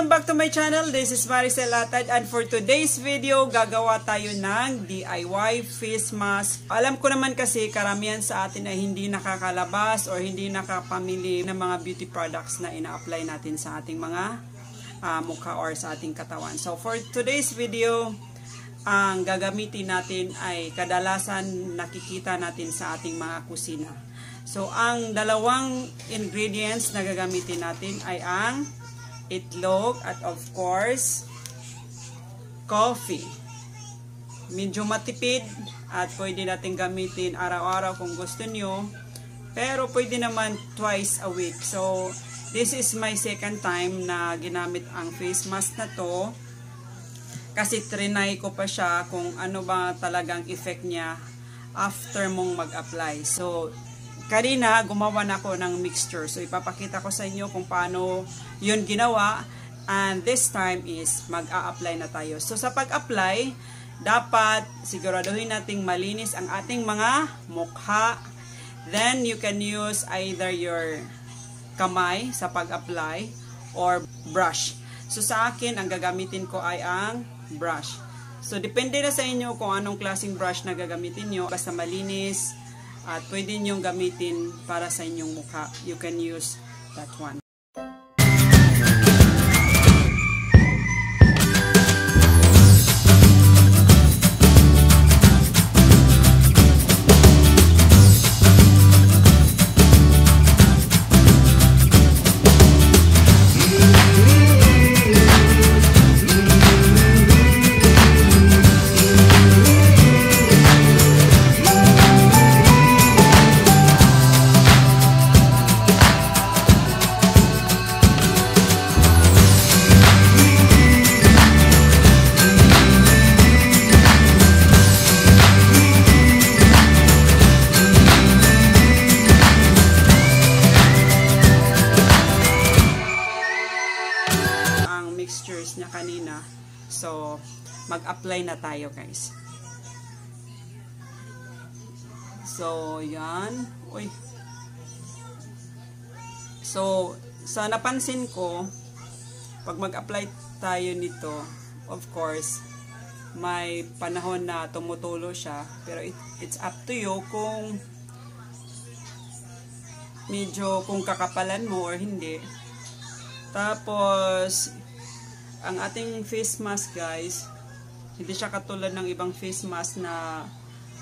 Welcome back to my channel. This is Maricel Latad, and for today's video, gagawa tayo ng DIY face mask. Alam ko naman kasi karamihan sa atin ay hindi nakakalabas or hindi nakapamili ng mga beauty products na ina-apply natin sa ating mga mukha or sa ating katawan. So for today's video, ang gagamitin natin ay kadalasan nakikita natin sa ating mga kusina. So ang dalawang ingredients na gagamitin natin ay ang itlog at of course coffee. Medyo matipid at pwede natin gamitin araw-araw kung gusto nyo, pero pwede naman twice a week. So this is my second time na ginamit ang face mask na to, kasi trinay ko pa siya kung ano ba talagang effect niya after mong mag-apply. So kanina, gumawa na ako ng mixture. So, ipapakita ko sa inyo kung paano yun ginawa. And this time is mag-a-apply na tayo. So, sa pag-apply, dapat siguraduhin nating malinis ang ating mga mukha. Then, you can use either your kamay sa pag-apply or brush. So, sa akin, ang gagamitin ko ay ang brush. So, depende na sa inyo kung anong klaseng brush na gagamitin nyo. Basta malinis at pwede nyong gamitin para sa inyong mukha. You can use that one. Mixtures niya kanina. So, mag-apply na tayo, guys. So, yan. Uy. So, sa napansin ko, pag mag-apply tayo nito, of course, may panahon na tumutulo siya. Pero it's up to you kung medyo kung kakapalan mo or hindi. Tapos, ang ating face mask, guys, hindi siya katulad ng ibang face mask na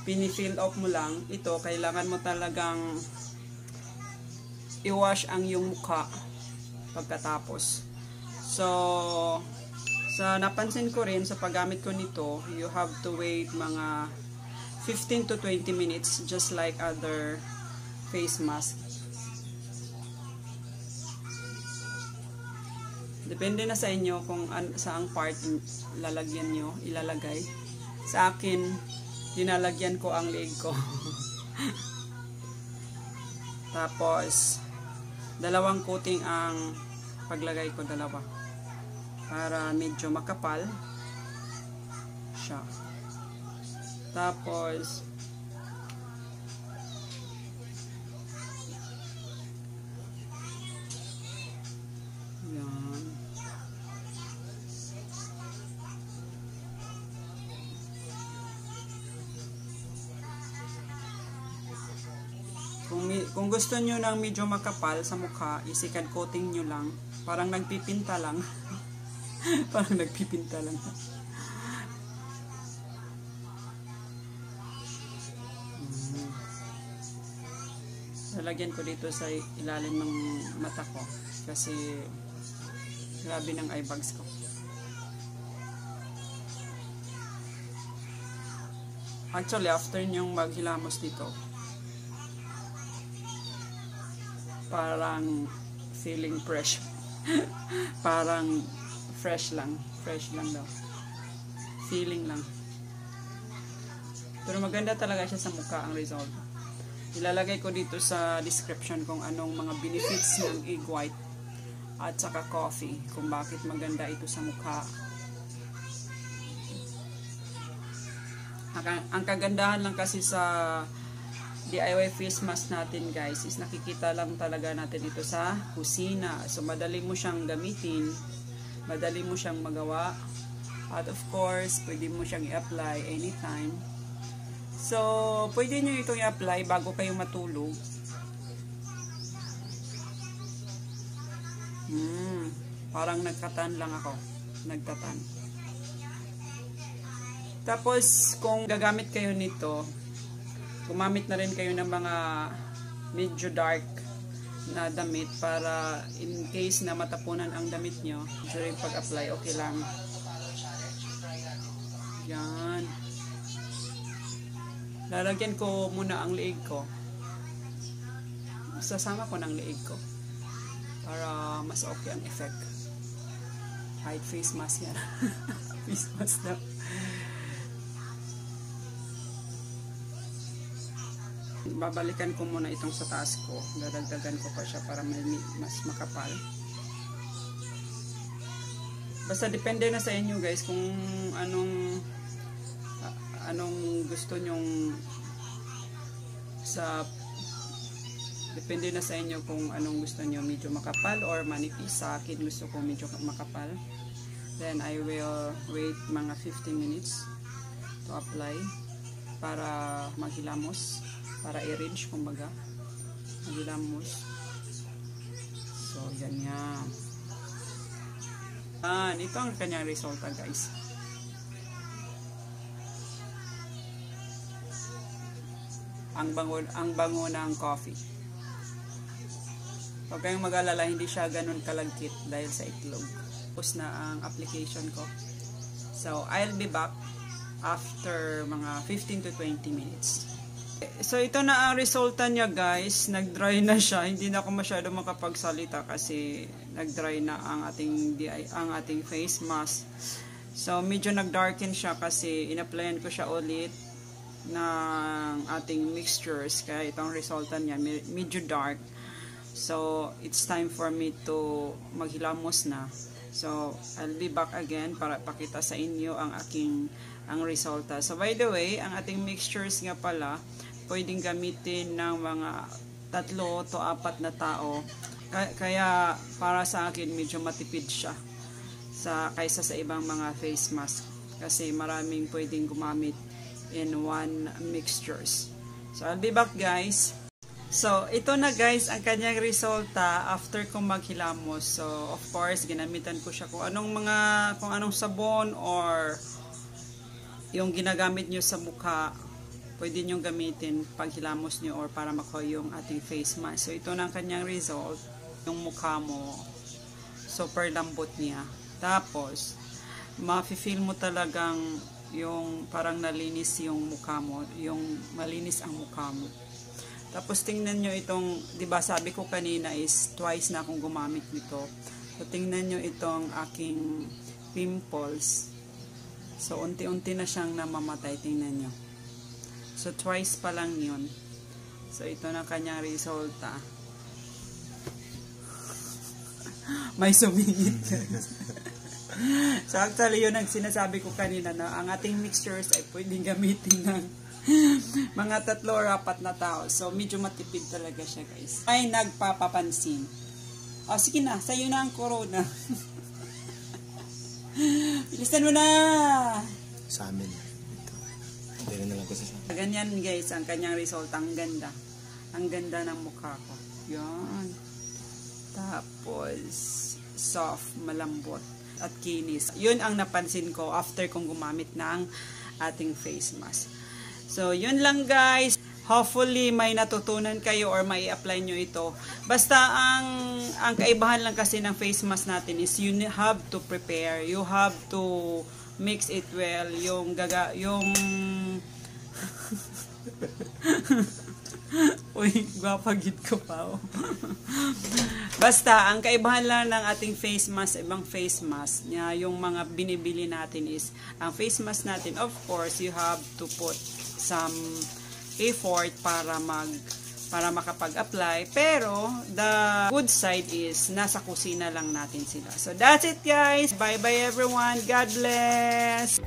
pini-fill off mo lang. Ito, kailangan mo talagang i-wash ang iyong mukha pagkatapos. So, sa napansin ko rin sa paggamit ko nito, you have to wait mga 15 to 20 minutes just like other face mask. Depende na sa inyo kung saang part lalagyan nyo, ilalagay. Sa akin, dinalagyan ko ang leeg ko. Tapos, dalawang coating ang paglagay ko, dalawa. Para medyo makapal siya. Tapos, yan. Kung gusto nyo ng medyo makapal sa mukha, i-second coating nyo lang. Parang nagpipinta lang. Parang nagpipinta lang. Lalagyan ko dito sa ilalim ng mata ko. Kasi grabe ng eye bags ko. Actually, after nyong maghilamos dito, parang feeling fresh. Parang fresh lang daw. Feeling lang. Pero maganda talaga siya sa mukha ang result. Ilalagay ko dito sa description kung anong mga benefits ng egg white at saka coffee, kung bakit maganda ito sa mukha. Ang kagandahan lang kasi sa DIY face mask natin, guys, is nakikita lang talaga natin ito sa kusina. So madali mo siyang gamitin Madali mo siyang magawa. At of course, pwede mo siyang i-apply anytime. So, pwede nyo itong i-apply bago kayo matulog. Parang nagtatan lang ako. Nagtatan. Tapos, kung gagamit kayo nito, gumamit na rin kayo ng mga medyo dark na damit para in case na matapunan ang damit nyo during pag-apply, okay lang. Yan. Lalagyan ko muna ang leeg ko. Sasama ko ng leeg ko para mas okay ang effect. Kahit face mask yan. Face mask na. Babalikan ko muna itong sa taas ko. Dadagdagan ko pa siya para mas makapal. Basta depende na sa inyo guys kung anong gusto nyong depende na sa inyo kung anong gusto nyo, medyo makapal or manipis. Sa akin gusto ko medyo makapal. Then I will wait mga 15 minutes to apply para maghilamos, para i-rinse kumbaga, maghilamos. So ganyan. Ito ang kanyang resulta guys. Ang bango ng coffee. Huwag kayong mag-alala, hindi siya ganun kalagkit dahil sa itlog. Tapos na ang application ko. So, I'll be back after mga 15 to 20 minutes. So, ito na ang resulta niya guys. Nag-dry na siya. Hindi na ako masyado makapagsalita kasi nag-dry na ang ating face mask. So, medyo nag-darken siya kasi in-applyan ko siya ulit ng ating mixtures. Kaya itong resulta niya medyo dark. So, it's time for me to maghilamos na. So, I'll be back again para pakita sa inyo ang resulta. So, by the way, ang ating mixtures nga pala, pwedeng gamitin ng mga 3 to 4 na tao. Kaya, para sa akin, medyo matipid siya kaysa sa ibang mga face mask. Kasi maraming pwedeng gumamit in one mixtures. So, I'll be back guys. So, ito na guys ang kanyang resulta after kong maghilamos. So, of course, ginamitan ko siya kung anong sabon or yung ginagamit nyo sa mukha, pwede nyo gamitin pag hilamos nyo or para makuha yung ating face mask. So, ito na ang kanyang result. Yung mukha mo, super lambot niya. Tapos, mafe-feel mo talagang yung parang nalinis yung mukha mo, yung malinis ang mukha mo. Tapos tingnan nyo itong, di ba sabi ko kanina is twice na akong gumamit nito. So tingnan nyo itong aking pimples. So unti-unti na siyang namamatay, tingnan nyo. So twice pa lang yun. So ito na kanyang resulta. May sumingit. So actually yun ang sinasabi ko kanina na ang ating mixtures ay pwedeng gamitin ng mga 3 or 4 na tao. So medyo matipid talaga siya guys. Ay nagpapapansin. O sige na, sa'yo na ang corona. Bilisan mo na. Sa amin. Ito. Hindi na lang ko sa amin. Ganyan guys ang kanyang result. Ang ganda. Ang ganda ng mukha ko. Yan. Tapos soft, malambot at kinis. Yun ang napansin ko after kong gumamit ng ating face mask. So, yun lang guys. Hopefully, may natutunan kayo or may apply nyo ito. Basta, ang kaibahan lang kasi ng face mask natin is you have to prepare. You have to mix it well. Yung uy, gwapagid ko pa. Oh. Basta, ang kaibahan lang ng ating face mask, ibang face mask, yung mga binibili natin is, ang face mask natin, of course, you have to put some effort para makapag-apply. Pero, the good side is, nasa kusina lang natin sila. So, that's it guys. Bye-bye everyone. God bless.